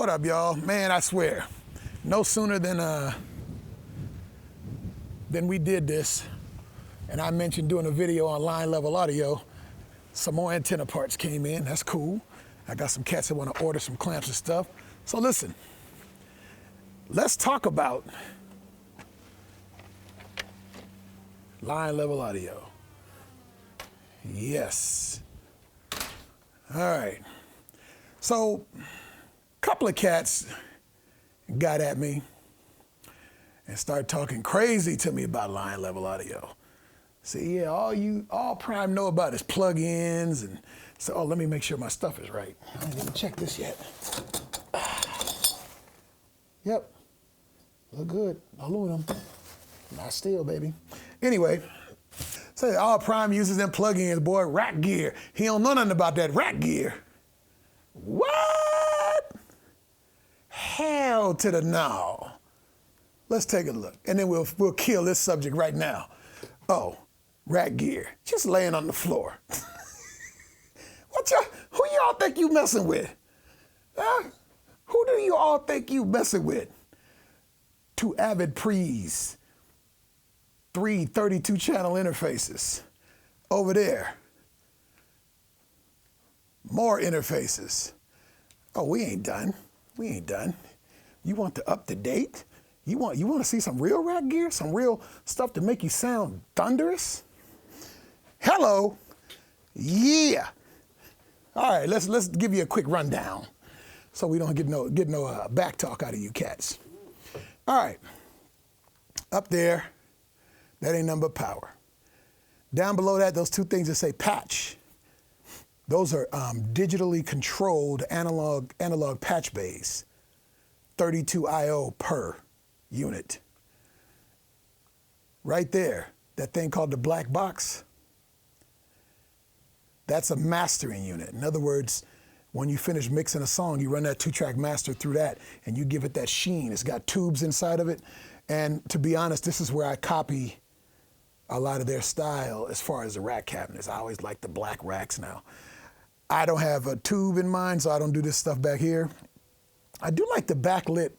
What up, y'all? Man, I swear, no sooner than we did this, and I mentioned doing a video on line level audio, some more antenna parts came in. That's cool. I got some cats that want to order some clamps and stuff. So listen, let's talk about line level audio. Yes. All right. So, a couple of cats got at me and started talking crazy to me about line level audio. See, yeah, all Prime know about is plugins, and so, oh, let me make sure my stuff is right. I didn't even check this yet. Yep, look good, aluminum, not steel, baby. Anyway, so all Prime uses them plugins, boy, rack gear. He don't know nothing about that rack gear. What? Hell to the no. Let's take a look, and then we'll kill this subject right now. Oh, rack gear, just laying on the floor. Who y'all think you messing with? Who do you all think you messing with? Two avid pre's, 3 32-channel interfaces. Over there, more interfaces. Oh, we ain't done. We ain't done. You want the up-to-date? You want to see some real rack gear? Some real stuff to make you sound thunderous? Hello. Yeah. All right, let's give you a quick rundown so we don't get no back talk out of you cats. All right. Up there, that ain't nothing but power. Down below that, those two things that say patch. Those are digitally controlled analog patch bays, 32 IO per unit. Right there, that thing called the black box, that's a mastering unit. In other words, when you finish mixing a song, you run that 2-track master through that and you give it that sheen. It's got tubes inside of it. And to be honest, this is where I copy a lot of their style as far as the rack cabinets. I always like the black racks now. I don't have a tube in mind, so I don't do this stuff back here. I do like the backlit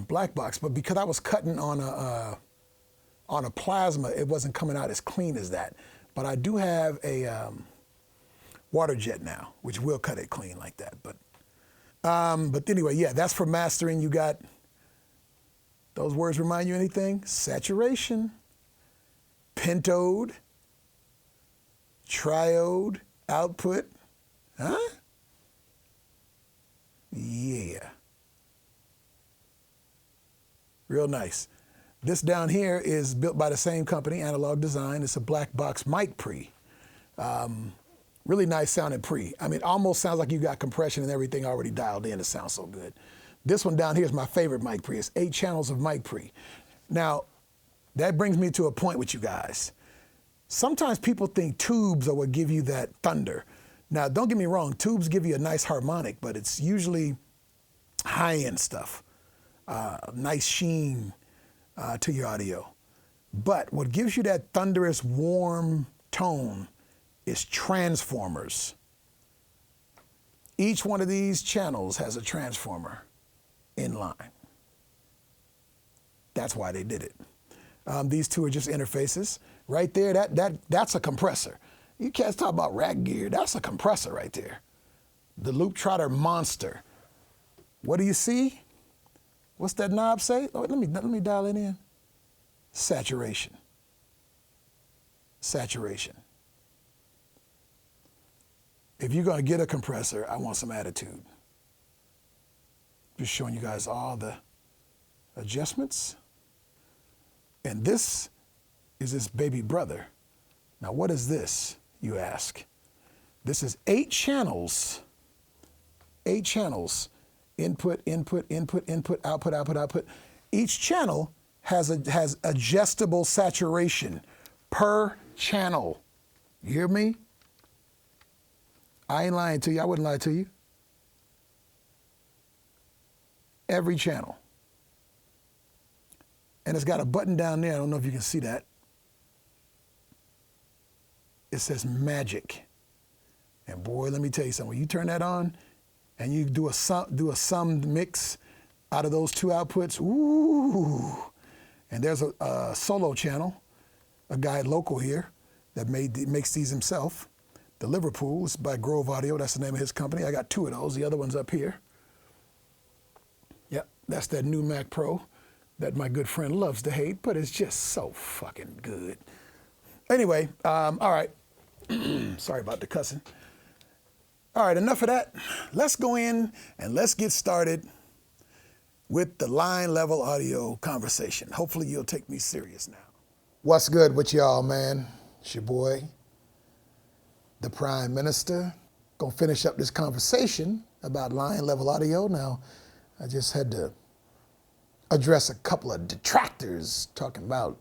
black box, but because I was cutting on a plasma, it wasn't coming out as clean as that. But I do have a water jet now, which will cut it clean like that. But anyway, yeah, that's for mastering. You got, those words remind you anything? Saturation, pentode, triode, output, huh? Yeah. Real nice. This down here is built by the same company, Analog Design. It's a black box mic pre. Really nice sounding pre. I mean, almost sounds like you got compression and everything already dialed in. It sounds so good. This one down here is my favorite mic pre. It's 8 channels of mic pre. Now, that brings me to a point with you guys. Sometimes people think tubes are what give you that thunder. Now, don't get me wrong, tubes give you a nice harmonic, but it's usually high-end stuff. Nice sheen to your audio. But what gives you that thunderous, warm tone is transformers. Each one of these channels has a transformer in line. That's why they did it. These two are just interfaces. Right there, that's a compressor. You cats talk about rack gear, that's a compressor right there. The Loop Trotter Monster. What do you see? What's that knob say? Oh, let me dial it in. Saturation. Saturation. If you're gonna get a compressor, I want some attitude. Just showing you guys all the adjustments. And this is his baby brother. Now, what is this, you ask? This is 8 channels. 8 channels. Input, input, input, input, output, output, output. Each channel has adjustable saturation per channel. You hear me? I ain't lying to you. I wouldn't lie to you. Every channel. And it's got a button down there. I don't know if you can see that. It says magic. And boy, let me tell you something. When you turn that on, and you do a summed mix out of those two outputs, ooh. And there's a solo channel, a guy local here that makes these himself. The Liverpool, it's by Grove Audio, that's the name of his company. I got two of those, the other one's up here. Yep, that's that new Mac Pro that my good friend loves to hate, but it's just so fucking good. Anyway, all right. Sorry about the cussing. All right, enough of that. Let's go in and let's get started with the line level audio conversation. Hopefully you'll take me serious now. What's good with y'all, man? It's your boy, the Prime Minister. Gonna finish up this conversation about line level audio. Now, I just had to address a couple of detractors talking about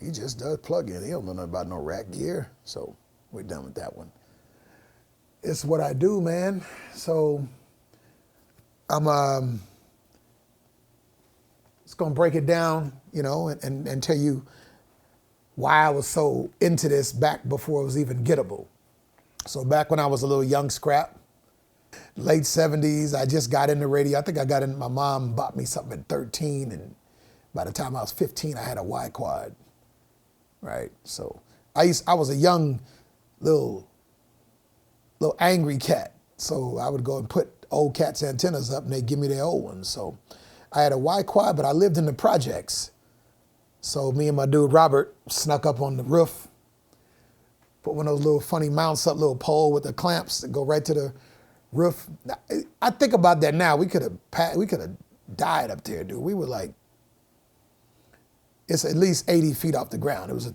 he just does plug-in. He don't know nothing about no rack gear. So we're done with that one. It's what I do, man. So I'm just gonna break it down, you know, and tell you why I was so into this back before it was even gettable. So back when I was a little young scrap, late 70s, I just got into radio. I think I got in, my mom bought me something at 13, and by the time I was 15, I had a Y-Quad, right? So I was a young little angry cat. So I would go and put old cats' antennas up and they'd give me their old ones. So I had a Y-Quad, but I lived in the projects. So me and my dude Robert snuck up on the roof, put one of those little funny mounts up, little pole with the clamps that go right to the roof. I think about that now. We could have died up there, dude. We were like, it's at least 80 feet off the ground. It was a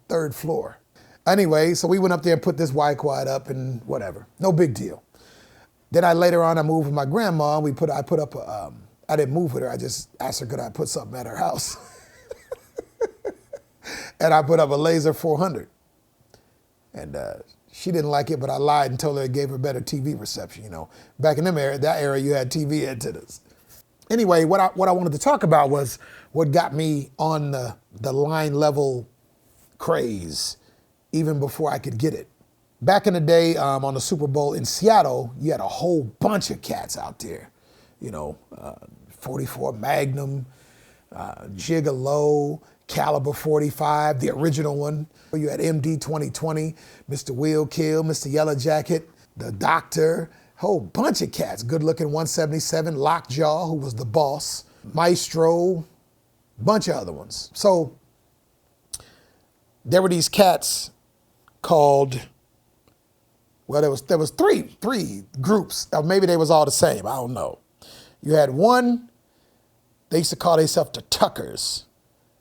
third floor. Anyway, so we went up there and put this Y-Quad up and whatever. No big deal. Then later on I moved with my grandma. I put up I didn't move with her. I just asked her, could I put something at her house? And I put up a Laser 400. And she didn't like it, but I lied and told her it gave her better TV reception. You know, back in that era, you had TV antennas. Anyway, what I wanted to talk about was what got me on the line level craze, even before I could get it. Back in the day, on the Super Bowl in Seattle, you had a whole bunch of cats out there. You know, 44 Magnum, Gigolo, Caliber 45, the original one. You had MD 2020, Mr. Will Kill, Mr. Yellow Jacket, the Doctor, whole bunch of cats. Good looking 177, Lockjaw, who was the boss, Maestro, bunch of other ones. So there were these cats called, well, there was three groups, or maybe they was all the same, I don't know. You had one, they used to call themselves the Tuckers.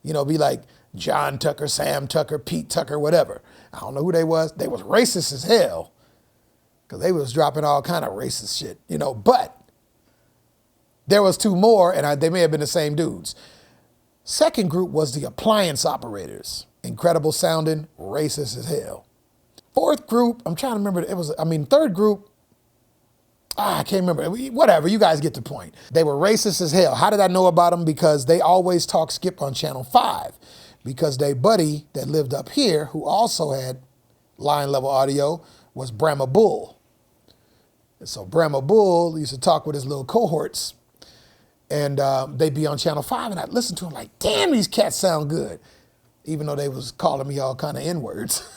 You know, be like John Tucker, Sam Tucker, Pete Tucker, whatever. I don't know who they was. They was racist as hell because they was dropping all kind of racist shit, you know. But there was two more, and they may have been the same dudes. Second group was the appliance operators. Incredible sounding, racist as hell. Fourth group, I'm trying to remember. Third group, I can't remember. Whatever, you guys get the point. They were racist as hell. How did I know about them? Because they always talk skip on Channel 5. Because their buddy that lived up here, who also had line level audio, was Brahma Bull. And so Brahma Bull used to talk with his little cohorts, and they'd be on Channel 5, and I'd listen to them like, damn, these cats sound good. Even though they was calling me all kind of N-words.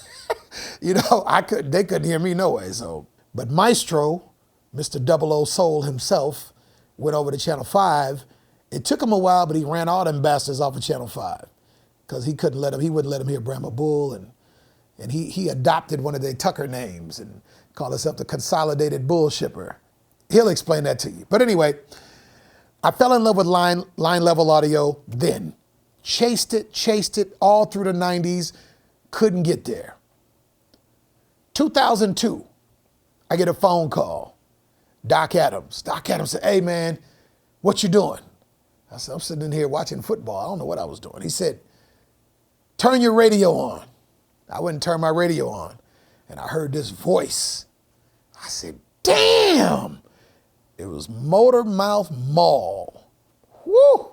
You know, they couldn't hear me no way. So, but Maestro, Mr. 00 Soul himself, went over to Channel 5. It took him a while, but he ran all them bastards off of Channel 5 because he wouldn't let him hear Brahma Bull, and he adopted one of their Tucker names and called himself the Consolidated Bull Shipper. He'll explain that to you. But anyway, I fell in love with line level audio then. Chased it all through the 90s, couldn't get there. 2002, I get a phone call. Doc Adams said, hey man, what you doing? I said, I'm sitting in here watching football. I don't know what I was doing. He said, turn your radio on. I wouldn't turn my radio on. And I heard this voice. I said, damn. It was Motor Mouth Mall. Woo.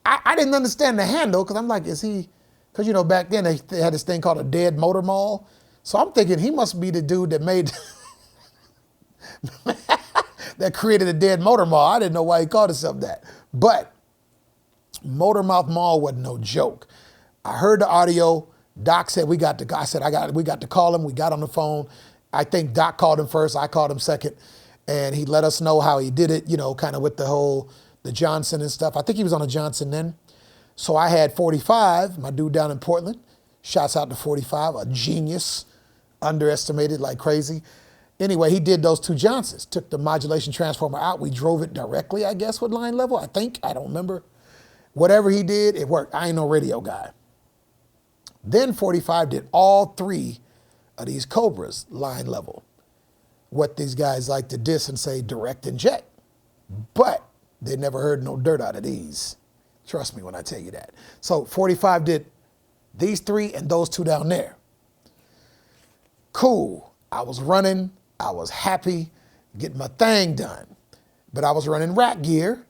I didn't understand the handle because I'm like, is he, because you know, back then they had this thing called a dead motor mall. So I'm thinking he must be the dude that made that created a dead motor mouth. I didn't know why he called himself that. But motor mouth mall wasn't no joke. I heard the audio. Doc said, we got to call him. We got on the phone. I think Doc called him first. I called him second. And he let us know how he did it, kind of with the Johnson and stuff. I think he was on a Johnson then. So I had 45, my dude down in Portland. Shouts out to 45, a genius, underestimated like crazy. Anyway, he did those two Johnsons, took the modulation transformer out. We drove it directly, I guess, with line level, I think. I don't remember. Whatever he did, it worked. I ain't no radio guy. Then 45 did all three of these Cobras line level. What these guys like to diss and say direct inject. But they never heard no dirt out of these. Trust me when I tell you that. So 45 did these three and those two down there. Cool. I was running. I was happy, getting my thing done. But I was running rack gear.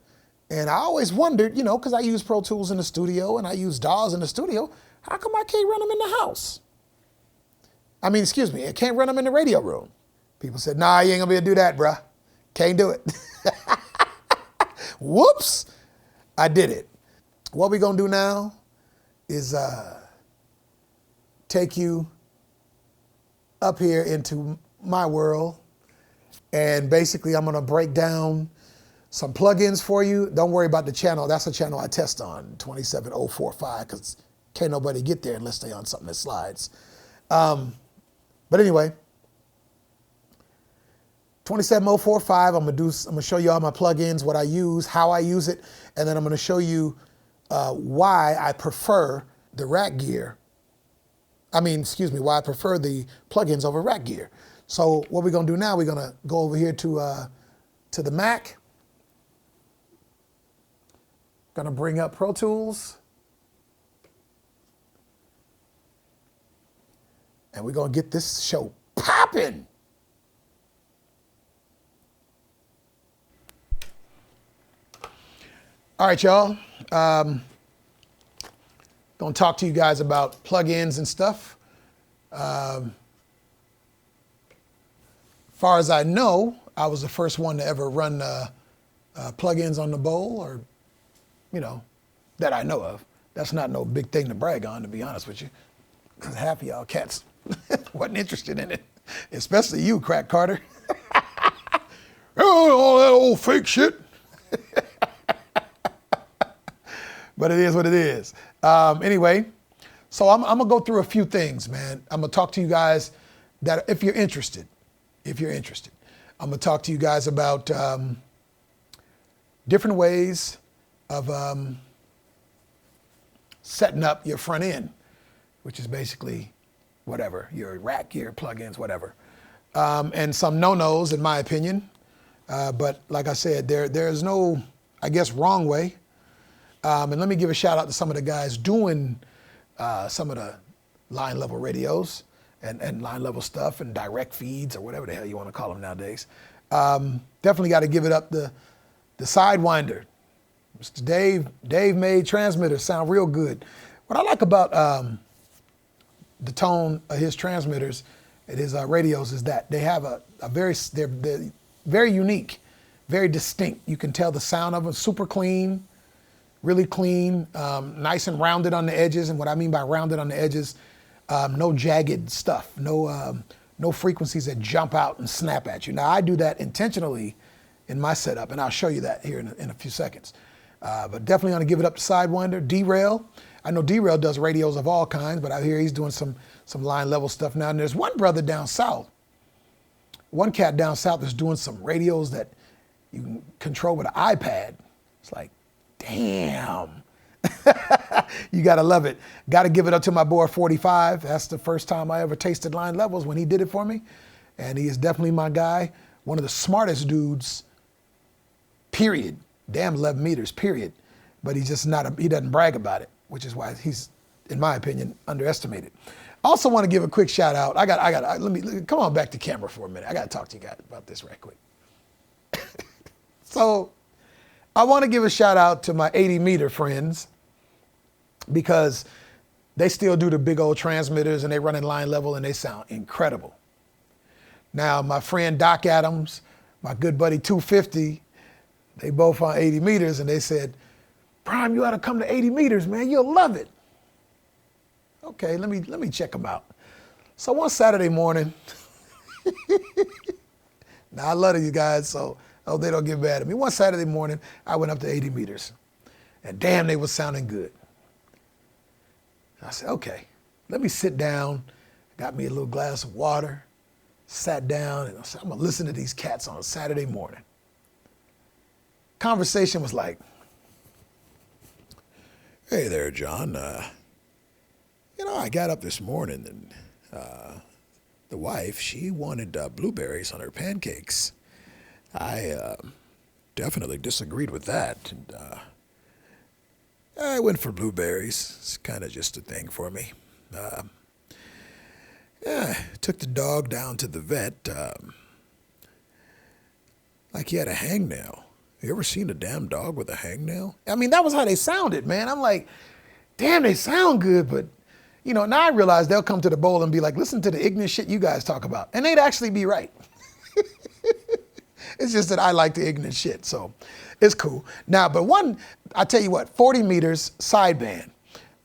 And I always wondered, because I use Pro Tools in the studio and I use DAWs in the studio, how come I can't run them in the house? I can't run them in the radio room. People said, nah, you ain't gonna be able to do that, bruh. Can't do it. Whoops, I did it. What we gonna do now is take you up here into my world. And basically I'm gonna break down some plugins for you. Don't worry about the channel. That's a channel I test on, 27045, because can't nobody get there unless they on something that slides. But anyway, 27045, I'm gonna show you all my plugins, what I use, how I use it, and then I'm gonna show you why I prefer the rack gear. Why I prefer the plugins over rack gear. So what we're gonna do now, we're gonna go over here to the Mac. Gonna bring up Pro Tools. And we're gonna get this show popping. All right, y'all. Gonna talk to you guys about plugins and stuff. Far as I know, I was the first one to ever run plugins on the bowl, or, that I know of. That's not no big thing to brag on, to be honest with you, because half of y'all cats wasn't interested in it, especially you, Crack Carter. Oh, all that old fake shit. But it is what it is. Anyway, so I'm gonna go through a few things, man. I'm gonna talk to you guys that if you're interested, I'm gonna talk to you guys about different ways of setting up your front end, which is basically whatever, your rack gear, plugins, whatever. And some no-nos in my opinion. But like I said, there's no, I guess, wrong way. And let me give a shout out to some of the guys doing some of the line level radios and line level stuff and direct feeds or whatever the hell you want to call them nowadays. Definitely got to give it up the Sidewinder. Mr. Dave made transmitters sound real good. What I like about the tone of his transmitters and his radios is that they have they're very unique, very distinct. You can tell the sound of them, super clean, really clean, nice and rounded on the edges. And what I mean by rounded on the edges, no jagged stuff, no frequencies that jump out and snap at you. Now I do that intentionally in my setup, and I'll show you that here in a few seconds. But definitely gonna give it up to Sidewinder. D-Rail, I know D-Rail does radios of all kinds, but I hear he's doing some line level stuff now. And there's one brother down south, one cat down south that's doing some radios that you can control with an iPad. It's like, damn. You gotta love it. Gotta give it up to my boy 45. That's the first time I ever tasted line levels when he did it for me. And he is definitely my guy. One of the smartest dudes, period. Damn 11 meters, period. But he's just not, he doesn't brag about it, which is why he's, in my opinion, underestimated. Also want to give a quick shout out. Let me come on back to camera for a minute. I got to talk to you guys about this right quick. So I want to give a shout out to my 80 meter friends, because they still do the big old transmitters and they run in line level and they sound incredible. Now, my friend Doc Adams, my good buddy 250, they both on 80 meters, and they said, Prime, you ought to come to 80 meters, man. You'll love it. Okay, let me check them out. So one Saturday morning, now I love these guys, so I hope they don't get mad at me. One Saturday morning, I went up to 80 meters, and damn, they were sounding good. I said, okay, let me sit down. Got me a little glass of water, sat down, and I said, I'm gonna listen to these cats on a Saturday morning. Conversation was like, hey there, John. I got up this morning and the wife, she wanted blueberries on her pancakes. I definitely disagreed with that. And I went for blueberries. It's kind of just a thing for me. Took the dog down to the vet. Like he had a hangnail. You ever seen a damn dog with a hangnail? I mean, that was how they sounded, man. I'm like, damn, they sound good, but now I realize they'll come to the bowl and be like, listen to the ignorant shit you guys talk about. And they'd actually be right. It's just that I like the ignorant shit, so it's cool. Now, but I tell you what, 40 meters sideband.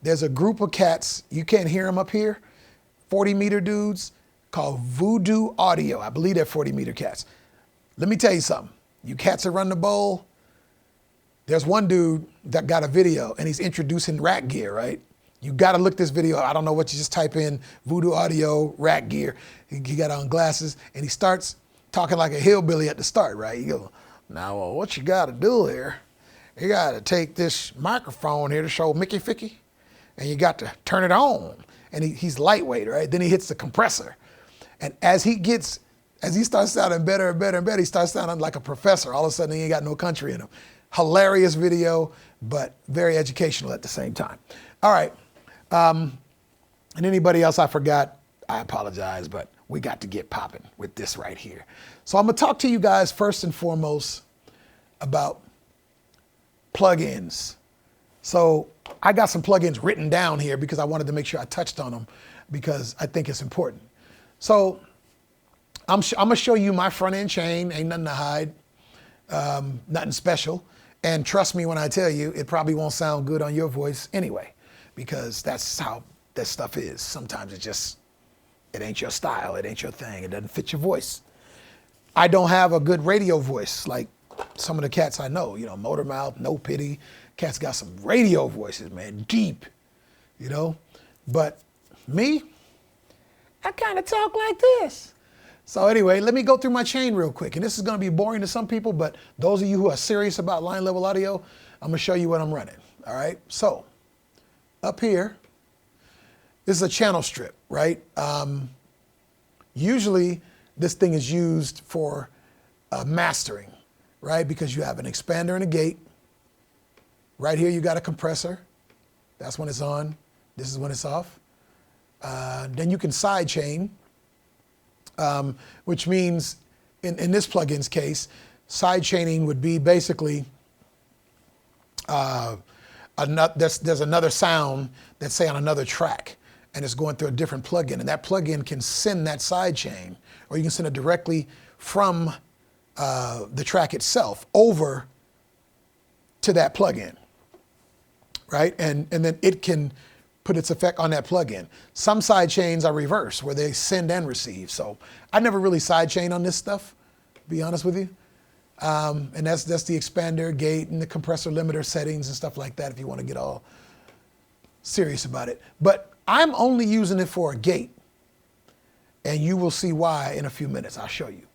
There's a group of cats, you can't hear them up here, 40 meter dudes called Voodoo Audio. I believe they're 40 meter cats. Let me tell you something. You cats that run the bowl, there's one dude that got a video and he's introducing rack gear, right? You got to look this video up. I don't know what you just type in Voodoo Audio rack gear. He got on glasses and he starts talking like a hillbilly at the start, right? You go, now what you got to do here, you got to take this microphone here to show Mickey Ficky and you got to turn it on. And he's lightweight, right? Then he hits the compressor. And as he starts sounding better and better and better, he starts sounding like a professor. All of a sudden, he ain't got no country in him. Hilarious video, but very educational at the same time. All right. And anybody else I forgot, I apologize, but we got to get popping with this right here. So I'm going to talk to you guys first and foremost about plugins. So I got some plugins written down here because I wanted to make sure I touched on them because I think it's important. So I'm going to show you my front end chain. Ain't nothing to hide, nothing special. And trust me when I tell you, it probably won't sound good on your voice anyway, because that's how that stuff is. Sometimes it ain't your style, it ain't your thing, it doesn't fit your voice. I don't have a good radio voice like some of the cats I know, Motormouth, No Pity. Cats got some radio voices, man, deep, But me, I kind of talk like this. So anyway, let me go through my chain real quick. And this is going to be boring to some people, but those of you who are serious about line level audio, I'm going to show you what I'm running. All right. So up here, this is a channel strip, right? Usually this thing is used for mastering, right? Because you have an expander and a gate. Right here, you got a compressor. That's when it's on. This is when it's off. Then you can sidechain, which means in this plugin's case, sidechaining would be basically there's another sound that's say on another track and it's going through a different plugin, and that plugin can send that sidechain, or you can send it directly from the track itself over to that plugin, right? And then it can put its effect on that plugin. Some side chains are reverse, where they send and receive. So I never really sidechain on this stuff, to be honest with you. And that's the expander, gate, and the compressor limiter settings and stuff like that if you want to get all serious about it. But I'm only using it for a gate, and you will see why in a few minutes. I'll show you.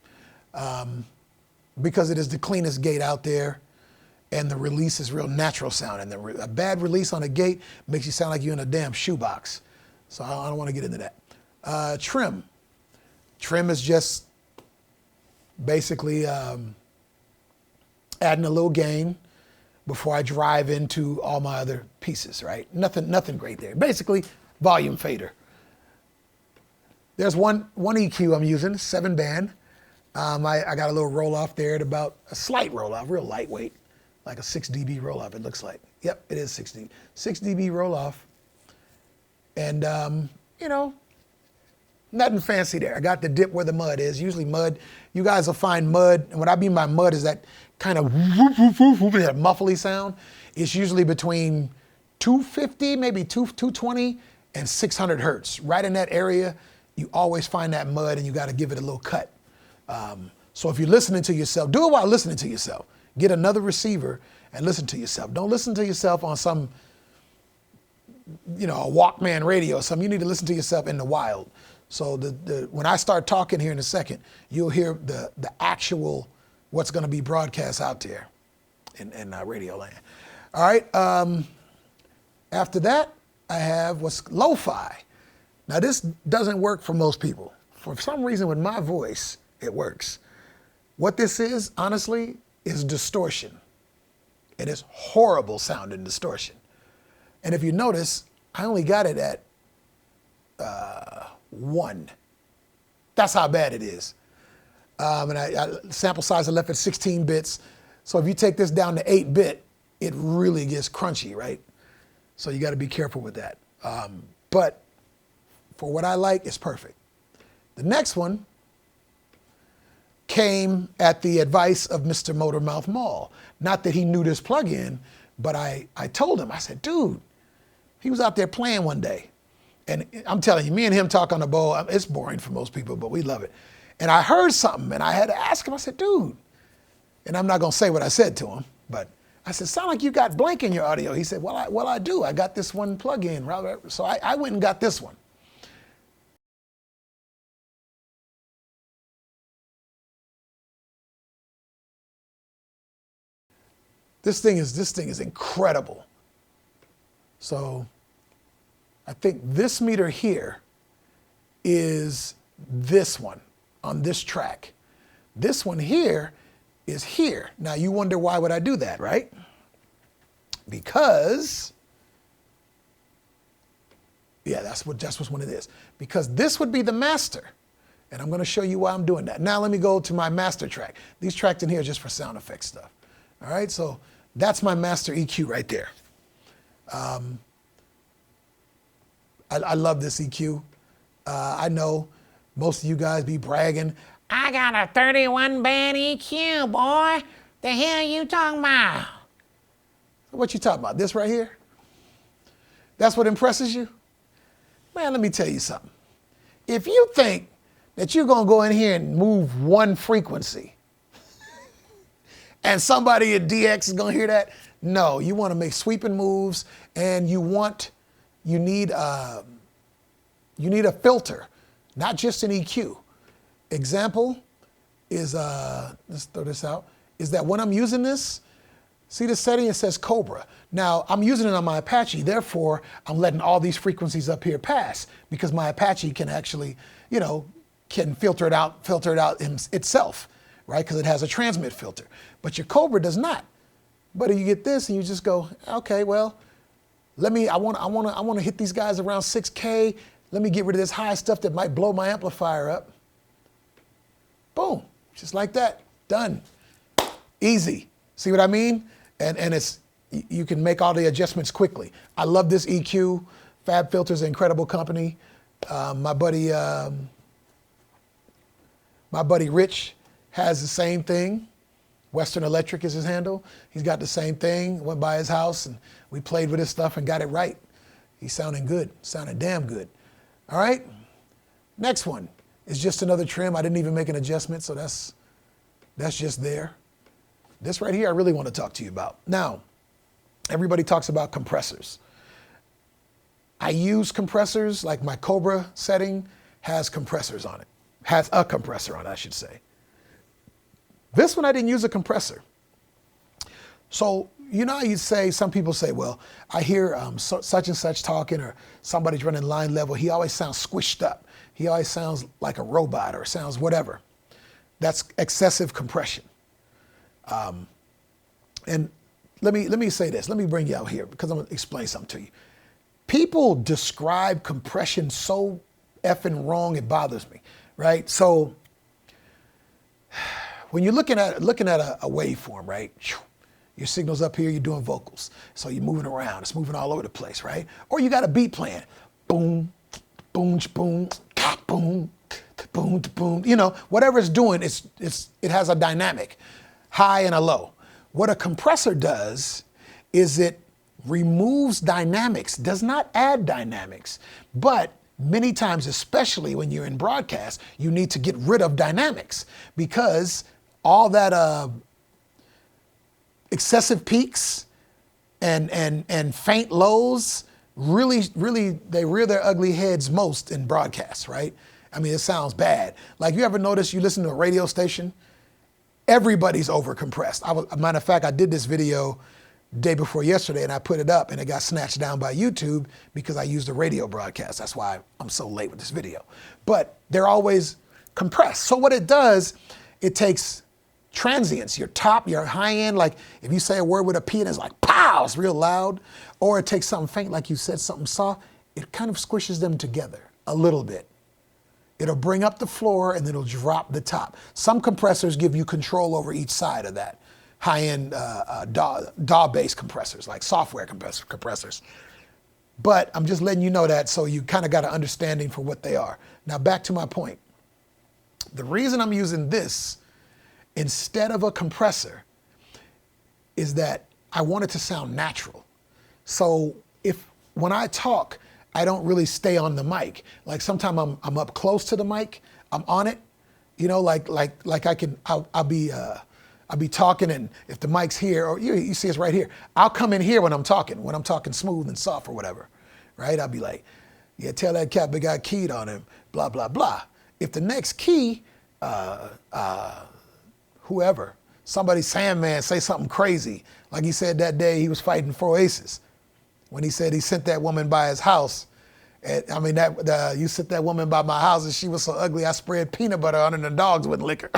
Because it is the cleanest gate out there, and the release is real natural sound. And a bad release on a gate makes you sound like you're in a damn shoebox. So I don't want to get into that. Trim. Trim is just basically adding a little gain before I drive into all my other pieces, right? Nothing great there. Basically, volume fader. There's one EQ I'm using, 7-band. I got a little roll off there at about a slight roll off, real lightweight. Like a 6 dB roll off, it looks like. Yep, it is 6 dB. 6 dB roll off. And, Nothing fancy there. I got the dip where the mud is. Usually mud, you guys will find mud, and what I mean by mud is that kind of whoop, whoop, whoop, whoop, that muffly sound. It's usually between 250, maybe 220 and 600 hertz. Right in that area, you always find that mud, and you got to give it a little cut. So if you're listening to yourself, do it while listening to yourself. Get another receiver and listen to yourself. Don't listen to yourself on some, a Walkman radio or something. You need to listen to yourself in the wild. So when I start talking here in a second, you'll hear the actual what's going to be broadcast out there in radio land. All right. After that, I have what's lo-fi. Now, this doesn't work for most people. For some reason, with my voice, it works. What this is, honestly, is distortion. It is horrible sounding distortion. And if you notice, I only got it at 1. That's how bad it is. And I sample size I left at 16 bits. So if you take this down to 8-bit, it really gets crunchy, right? So you got to be careful with that. But for what I like, it's perfect. The next one came at the advice of Mr. Motormouth Mall. Not that he knew this plugin, but I told him, I said, dude, he was out there playing one day. And I'm telling you, me and him talk on the bowl, it's boring for most people, but we love it. And I heard something, and I had to ask him, I said, dude, and I'm not going to say what I said to him, but I said, sound like you got blank in your audio. He said, well, I do. I got this one plug-in. So I went and got this one. This thing is incredible. So I think this meter here is this one on this track. This one here is here. Now you wonder why would I do that, right? Because, yeah, that's what it is. Because this would be the master. And I'm going to show you why I'm doing that. Now let me go to my master track. These tracks in here are just for sound effects stuff. All right, so that's my master EQ right there. I love this EQ. I know most of you guys be bragging, I got a 31 band EQ, boy. The hell you talking about? What you talking about? This right here? That's what impresses you? Man, let me tell you something. If you think that you're going to go in here and move one frequency and somebody at DX is going to hear that, no, you want to make sweeping moves, and you need a filter, not just an EQ. Example is, let's throw this out, is that when I'm using this, see the setting, it says Cobra. Now, I'm using it on my Apache, therefore, I'm letting all these frequencies up here pass, because my Apache can actually, can filter it out itself, right? Because it has a transmit filter. But your Cobra does not. But you get this and you just go, okay, well, I want to hit these guys around 6K. Let me get rid of this high stuff that might blow my amplifier up. Boom, just like that, done. Easy. See what I mean? And you can make all the adjustments quickly. I love this EQ. Fab Filter's an incredible company. My buddy Rich has the same thing. Western Electric is his handle. He's got the same thing. Went by his house and we played with his stuff and got it right. He's sounding good, sounding damn good. All right, next one is just another trim. I didn't even make an adjustment, so that's just there. This right here I really want to talk to you about. Now, everybody talks about compressors. I use compressors, like my Cobra setting has compressors on it. Has a compressor on it, I should say. This one I didn't use a compressor. So, you'd say, some people say, well, I hear such and such talking, or somebody's running line level. He always sounds squished up. He always sounds like a robot or sounds whatever. That's excessive compression. And let me say this. Let me bring you out here because I'm going to explain something to you. People describe compression so effing wrong, it bothers me, right? So when you're looking at a waveform, right? Your signal's up here, you're doing vocals. So you're moving around, it's moving all over the place, right? Or you got a beat playing. Boom, boom, boom, boom, boom, boom. You know, whatever it's doing, it has a dynamic, high and a low. What a compressor does is it removes dynamics, does not add dynamics, but many times, especially when you're in broadcast, you need to get rid of dynamics because all that excessive peaks and faint lows really they rear their ugly heads most in broadcasts, right? I mean, it sounds bad. Like, you ever notice you listen to a radio station, everybody's over compressed. A matter of fact, I did this video day before yesterday and I put it up and it got snatched down by YouTube because I used a radio broadcast. That's why I'm so late with this video. But they're always compressed. So what it does, it takes transients, your top, your high end, like if you say a word with a P and it's like, pow, it's real loud, or it takes something faint, like you said, something soft, it kind of squishes them together a little bit. It'll bring up the floor and then it'll drop the top. Some compressors give you control over each side of that. High-end DAW-based compressors, like software compressors. But I'm just letting you know that so you kind of got an understanding for what they are. Now back to my point. The reason I'm using this instead of a compressor is that I want it to sound natural. So when I talk, I don't really stay on the mic. Like sometimes I'm up close to the mic, I'm on it, you know, like I'll be talking, and if the mic's here, or you see it's right here, I'll come in here when I'm talking smooth and soft or whatever, right? I'll be like, yeah, tell that cat we got keyed on him, blah, blah, blah. If the next key, whoever, somebody, Sandman, say something crazy, like he said that day he was fighting 4 aces, when he said he sent that woman by his house. And, I mean, you sent that woman by my house and she was so ugly I spread peanut butter on her and the dogs wouldn't lick her.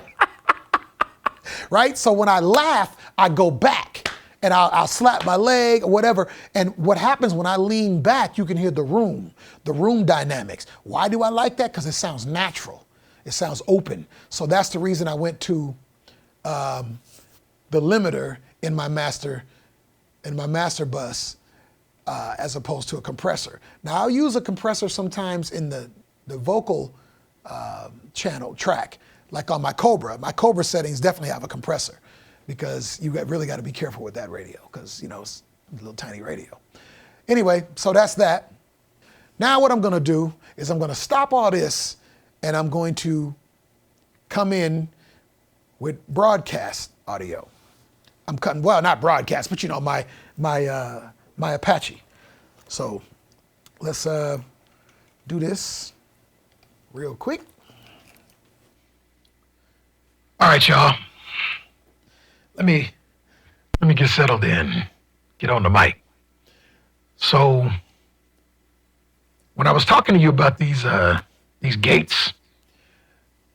Right? So when I laugh, I go back and I'll slap my leg or whatever. And what happens when I lean back, you can hear the room dynamics. Why do I like that? Because it sounds natural. It sounds open. So that's the reason I went to the limiter in my master bus as opposed to a compressor. Now I'll use a compressor sometimes in the vocal channel track. Like on my Cobra settings definitely have a compressor because you really got to be careful with that radio because, you know, it's a little tiny radio. Anyway, so that's that. Now what I'm going to do is I'm going to stop all this and I'm going to come in with broadcast audio. I'm cutting, well, not broadcast, but you know, my Apache. So let's do this real quick. All right, y'all. Let me get settled in, get on the mic. So when I was talking to you about these gates,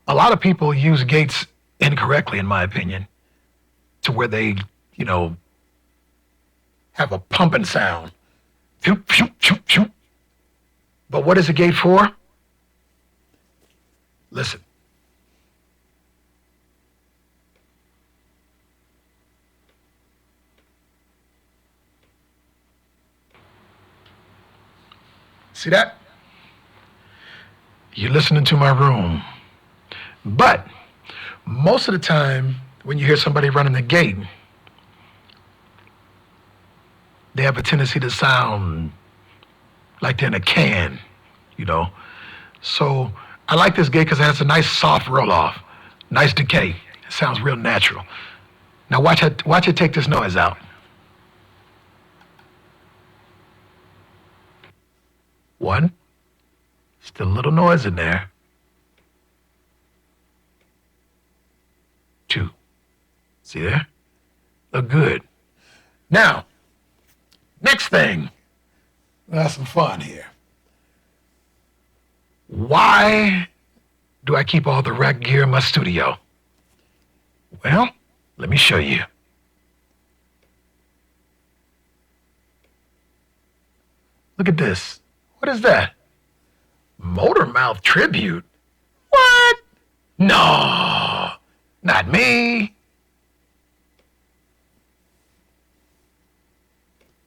a lot of people use gates incorrectly, in my opinion, to where they, you know, have a pumping sound. Shoop, shoop, shoop, shoop. But what is a gate for? Listen. See that? You're listening to my room. But most of the time, when you hear somebody running the gate, they have a tendency to sound like they're in a can, you know. So I like this gate because it has a nice soft roll off, nice decay. It sounds real natural. Now watch it take this noise out. One, still a little noise in there. Two, see there? Look good. Now, next thing, we'll have some fun here. Why do I keep all the rack gear in my studio? Well, let me show you. Look at this. What is that? Motor Mouth Tribute? What? No, not me.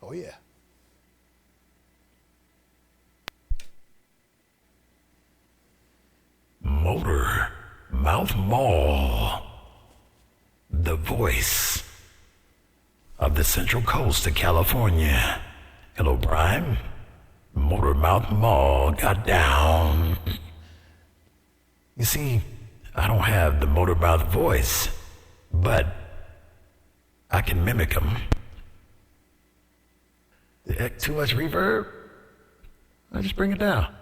Oh, yeah. Motormouth Mall, the voice of the Central Coast of California. Hello, Brian. Motormouth Mall got down. You see, I don't have the Motormouth voice, but I can mimic him. The heck, too much reverb? I just bring it down.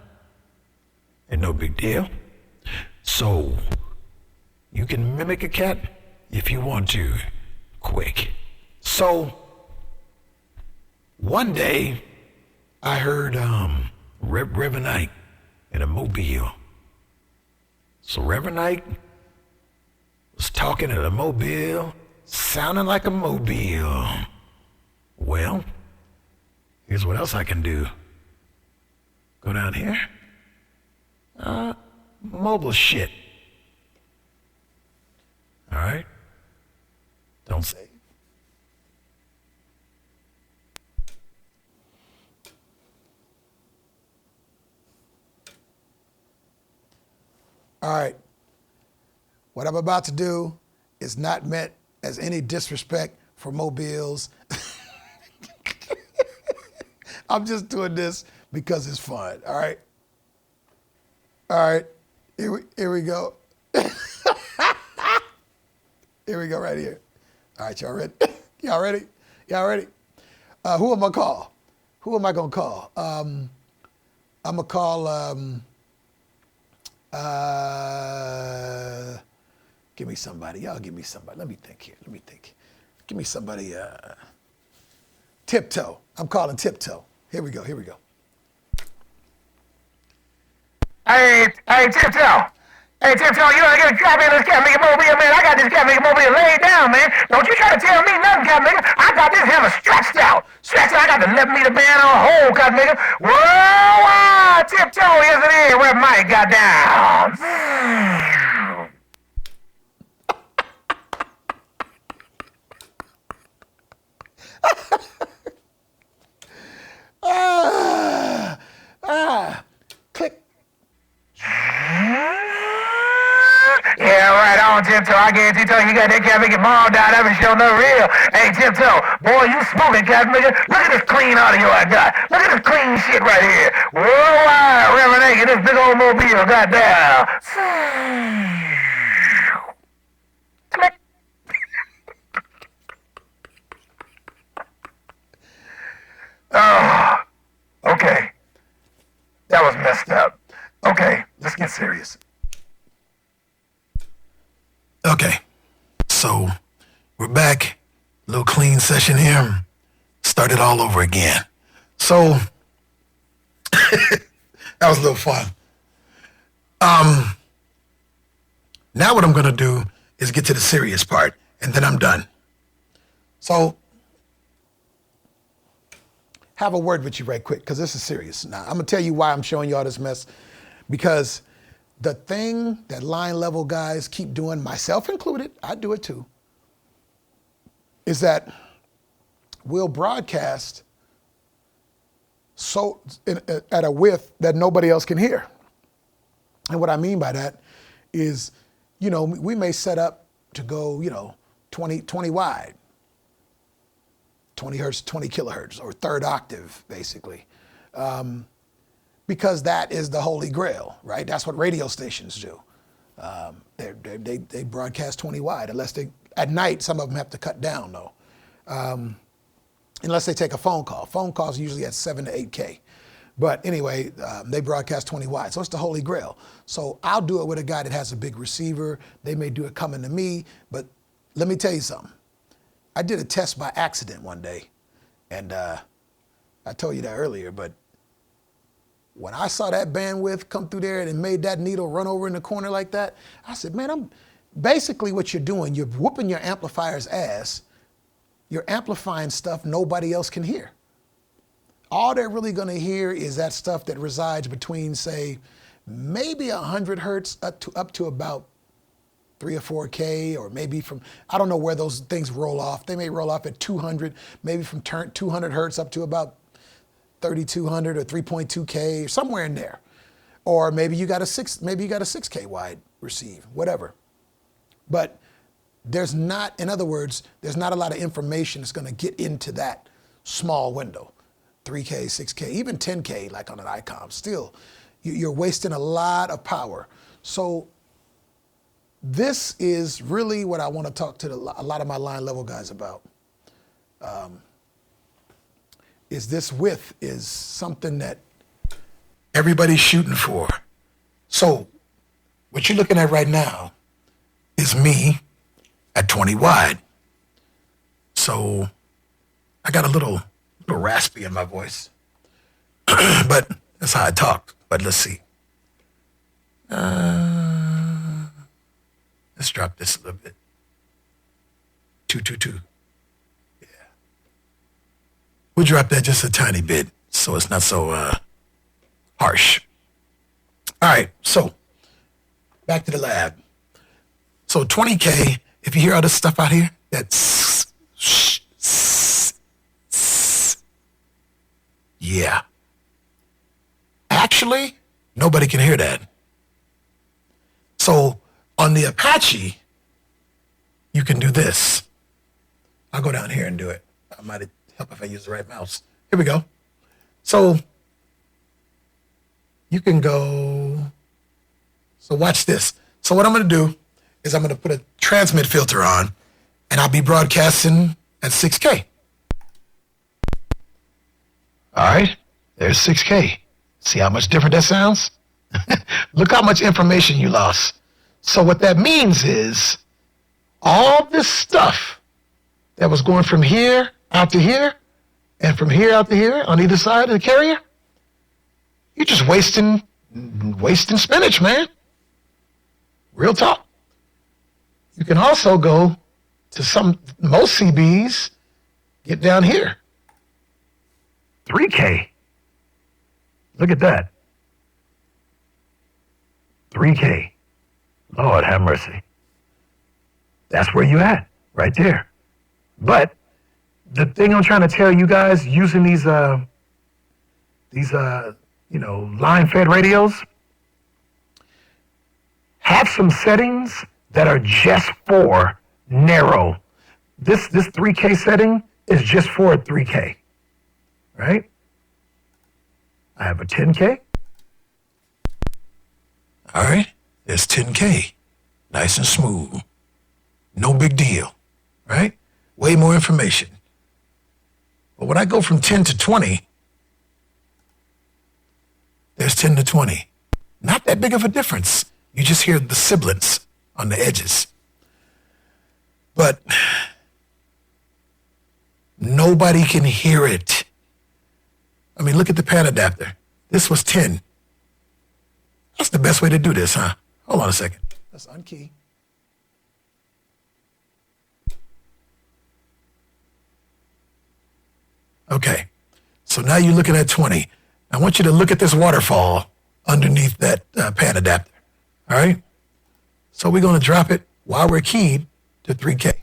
Ain't no big deal. So, you can mimic a cat if you want to, quick. So, one day, I heard Reverend Ike in a mobile. So Reverend Ike was talking in a mobile, sounding like a mobile. Well, here's what else I can do. Go down here. Mobile shit. All right? Don't say. All right. What I'm about to do is not meant as any disrespect for mobiles. I'm just doing this because it's fun. All right. All right. Here we go. Here we go right here. All right, y'all ready? Y'all ready? Y'all ready? Who am I call? Who am I gonna call? I'm gonna call. Give me somebody. Y'all give me somebody. Let me think here. Let me think. Give me somebody. Tiptoe. I'm calling Tiptoe. Here we go. Here we go. Hey, Tiptoe. Hey, Tiptoe, you wanna get a copy of this cat nigga mobile, man? I got this cat nigga mobile laid down, man. Don't you try to tell me nothing, cat nigga. I got this hammer stretched out. I got the 11-meter band on hold, cat nigga. Whoa, Tiptoe, yes it is, where Mike got down. Click. Yeah, right on, Tiptoe. I guarantee you got that cat nigga mom down there and show no real. Hey, Tiptoe, boy, you smoking, cat nigga. Look at this clean audio I got. Look at this clean shit right here. Worldwide, Reverend Ake, this big old mobile got down. Click. Oh, okay. That was messed up. Okay, let's get serious. Okay, so we're back. Little clean session here. Start it all over again. So that was a little fun. Now what I'm gonna do is get to the serious part, and then I'm done. So, have a word with you right quick, because this is serious. Now, I'm gonna tell you why I'm showing you all this mess, because the thing that line level guys keep doing, myself included, I do it too, is that we'll broadcast at a width that nobody else can hear. And what I mean by that is, we may set up to go, 20 wide, 20 hertz, 20 kilohertz, or third octave, basically. Because that is the holy grail, right? That's what radio stations do. They broadcast 20 wide, unless at night, some of them have to cut down though. Unless they take a phone call. Phone calls are usually at 7 to 8K. But anyway, they broadcast 20 wide. So it's the holy grail. So I'll do it with a guy that has a big receiver. They may do it coming to me, but let me tell you something. I did a test by accident one day, and I told you that earlier, but when I saw that bandwidth come through there and it made that needle run over in the corner like that, I said, man, basically what you're doing, you're whooping your amplifier's ass. You're amplifying stuff nobody else can hear. All they're really gonna hear is that stuff that resides between, say, maybe 100 hertz up to about 3 or 4K, or maybe I don't know where those things roll off. They may roll off at 200, maybe from 200 hertz up to about 3,200 or 3.2K, or somewhere in there. Or maybe you got a 6K wide receive, whatever. But there's not, in other words, there's not a lot of information that's going to get into that small window. 3K, 6K, even 10K, like on an ICOM. Still, you're wasting a lot of power. So this is really what I want to talk to a lot of my line level guys about. Is this width is something that everybody's shooting for. So what you're looking at right now is me at 20 wide. So I got a little raspy in my voice, but that's how I talk. But let's see. Let's drop this a little bit. 222. Yeah. We'll drop that just a tiny bit so it's not so harsh. All right, so back to the lab. So 20K, if you hear all this stuff out here, that's yeah. Actually, nobody can hear that. So on the Apache, you can do this. I'll go down here and do it. I might help if I use the right mouse. Here we go. So you can go. So watch this. So what I'm going to do is I'm going to put a transmit filter on, and I'll be broadcasting at 6K. All right, there's 6K. See how much different that sounds? Look how much information you lost. So what that means is all this stuff that was going from here out to here and from here out to here on either side of the carrier, you're just wasting spinach, man. Real talk. You can also go to most CBs, get down here. 3K. Look at that. 3K. Lord have mercy. That's where you at, right there. But the thing I'm trying to tell you guys, using these line-fed radios, have some settings that are just for narrow. This 3K setting is just for 3K, right? I have a 10K. All right, there's 10K. Nice and smooth. No big deal, right? Way more information. But when I go from 10 to 20, there's 10 to 20. Not that big of a difference. You just hear the sibilants on the edges. But nobody can hear it. I mean, look at the pan adapter. This was 10. That's the best way to do this, huh? Hold on a second. Let's unkey. Okay, so now you're looking at 20. I want you to look at this waterfall underneath that pan adapter, all right? So we're gonna drop it while we're keyed to 3K.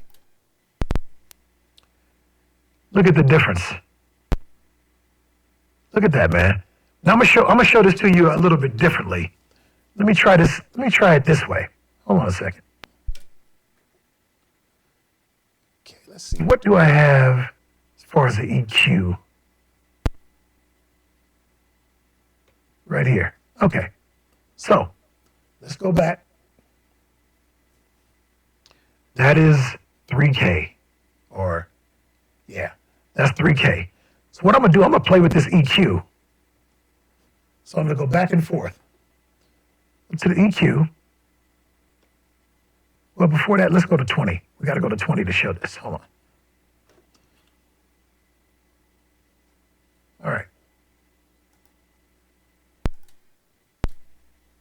Look at the difference. Look at that, man. Now I'm gonna show this to you a little bit differently. Let me try this. Let me try it this way. Hold on a second. Okay, let's see. What do I have as far as the EQ? Right here. Okay. So let's go back. That is 3K. Or, yeah, that's 3K. So what I'm gonna do, I'm gonna play with this EQ. So I'm gonna go back and forth to the EQ. Well, before that, let's go to 20. We gotta go to 20 to show this. Hold on. All right.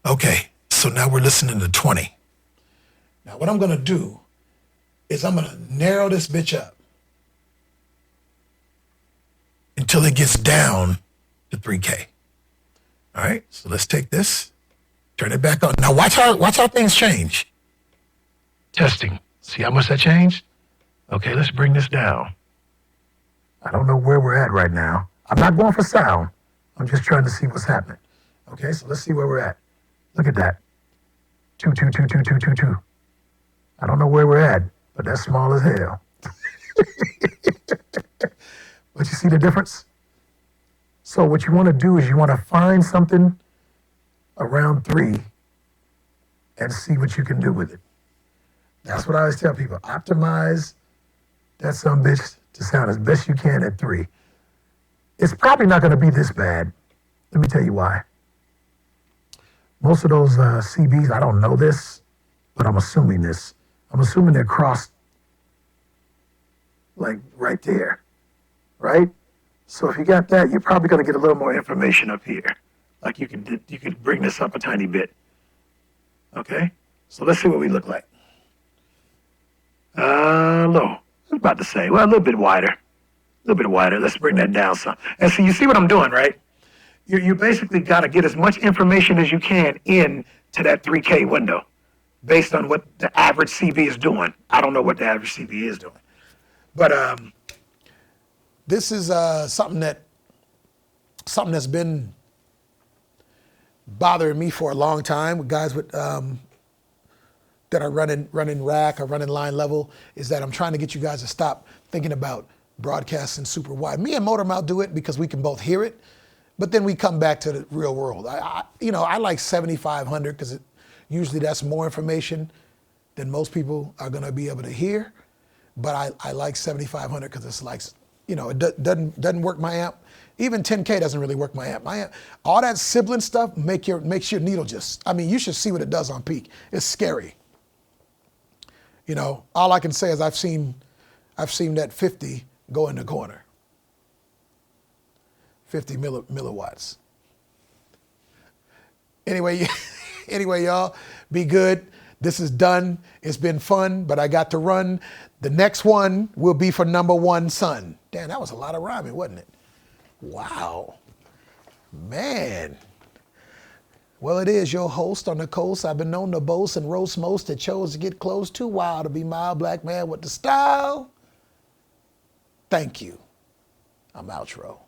Okay, so now we're listening to 20. Now what I'm gonna do is I'm gonna narrow this bitch up until it gets down to 3K. All right, so let's take this, turn it back on. Now watch how things change. Testing, see how much that changed? Okay, let's bring this down. I don't know where we're at right now. I'm not going for sound. I'm just trying to see what's happening. Okay, so let's see where we're at. Look at that. 2. I don't know where we're at, but that's small as hell. But you see the difference? So what you want to do is you want to find something around 3 and see what you can do with it. That's what I always tell people. Optimize that some bitch to sound as best you can at 3. It's probably not going to be this bad. Let me tell you why. Most of those CBs, I don't know this, but I'm assuming this. I'm assuming they're crossed like right there, right? So if you got that, you're probably going to get a little more information up here. Like you could bring this up a tiny bit. Okay? So let's see what we look like. Low. I was about to say, well, a little bit wider. A little bit wider. Let's bring that down some. And so you see what I'm doing, right? You basically got to get as much information as you can in to that 3K window based on what the average CB is doing. I don't know what the average CB is doing. But this is something that's been bothering me for a long time with guys with that are running rack or running line level, is that I'm trying to get you guys to stop thinking about broadcasting super wide. Me and Motormouth do it because we can both hear it, but then we come back to the real world. I like 7,500 because usually that's more information than most people are going to be able to hear. But I like 7,500 because it's like, it doesn't work my amp. Even 10K doesn't really work my amp. All that sibling stuff makes your needle you should see what it does on peak. It's scary. All I can say is I've seen that 50 go in the corner. 50 milliwatts. Anyway, y'all, be good. This is done. It's been fun, but I got to run. The next one will be for number 1 son. Damn, that was a lot of rhyming, wasn't it? Wow. Man. Well, it is your host on the coast. I've been known to boast and roast most that chose to get close, too wild to be mild, black man with the style. Thank you. I'm outro.